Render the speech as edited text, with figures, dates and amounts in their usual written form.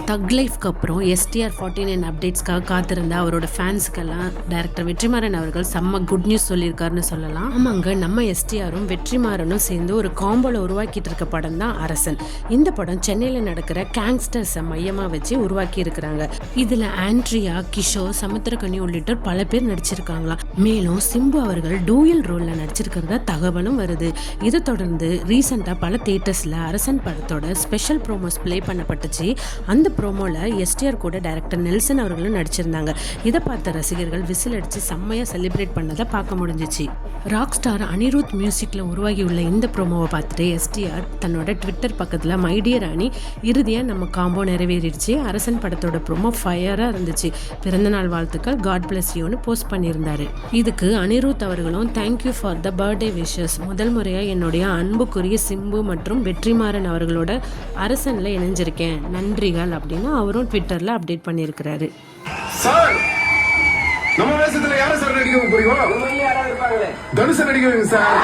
தக் லைஃப்க்கு அப்புறம் STR49 அப்டேட்ஸ்க்காக காத்திருந்த அவரோட ஃபேன்ஸுக்கெல்லாம் டைரக்டர் வெற்றிமாறன் அவர்கள் செம்ம குட் நியூஸ் சொல்லியிருக்காருன்னு சொல்லலாம். ஆமாங்க, நம்ம STRம் வெற்றிமாறனும் சேர்ந்து ஒரு காம்போல உருவாக்கிட்டு இருக்க படம் தான் அரசன். இந்த படம் சென்னையில் நடக்கிற கேங்ஸ்டர்ஸை மையமாக வச்சு உருவாக்கி இருக்கிறாங்க. இதில் ஆண்ட்ரியா, கிஷோர், சமுத்திரகனி உள்ளிட்டோர் பல பேர் நடிச்சிருக்காங்களாம். மேலும் சிம்பு அவர்கள் டூயல் ரோலில் நடிச்சிருக்கிறதா தகவலும் வருது. இதை தொடர்ந்து ரீசெண்டாக பல தியேட்டர்ஸில் அரசன் படத்தோட ஸ்பெஷல் ப்ரோமோஸ் ப்ளே பண்ணப்பட்டுச்சு. அந்த ப்ரோமோல STR கூட டைரக்டர் நெல்சன் அவர்களும் நடிச்சிருந்தாங்க. இதை பார்த்த ரசிகர்கள் விசில் அடிச்சு செம்மையா செலிப்ரேட் பண்ணதை பார்க்க முடிஞ்சிச்சு. ராக் ஸ்டார் அனிருத் மியூசிக்ல உருவாகியுள்ள இந்த ப்ரோமோவை பார்த்துட்டு STR தன்னோட ட்விட்டர் பக்கத்துல மை டியர் அனி, இறுதியா நம்ம காம்போ நிறைவேறிடுச்சு, அரசன் படத்தோட ப்ரோமோ ஃபயரா இருந்துச்சு, பிறந்தநாள் வாழ்த்துக்கள், காட் பிளஸ் யூன்னு போஸ்ட் பண்ணியிருந்தாரு. இதுக்கு அனிருத் அவர்களும் thank you for the birthday wishes, முதல் முறையா என்னுடைய அன்புக்குரிய சிம்பு மற்றும் வெற்றிமாறன் அவர்களோட அரசன்ல இணைஞ்சிருக்கேன், நன்றிகள் அப்படின்னு அவரும் ட்விட்டர்ல அப்டேட் பண்ணியிருக்கிறாரு. சார், நம்ம வேஷத்துல யாரை சார் நடிக்க போறீங்க? தனுஷ நடிக்க சார்.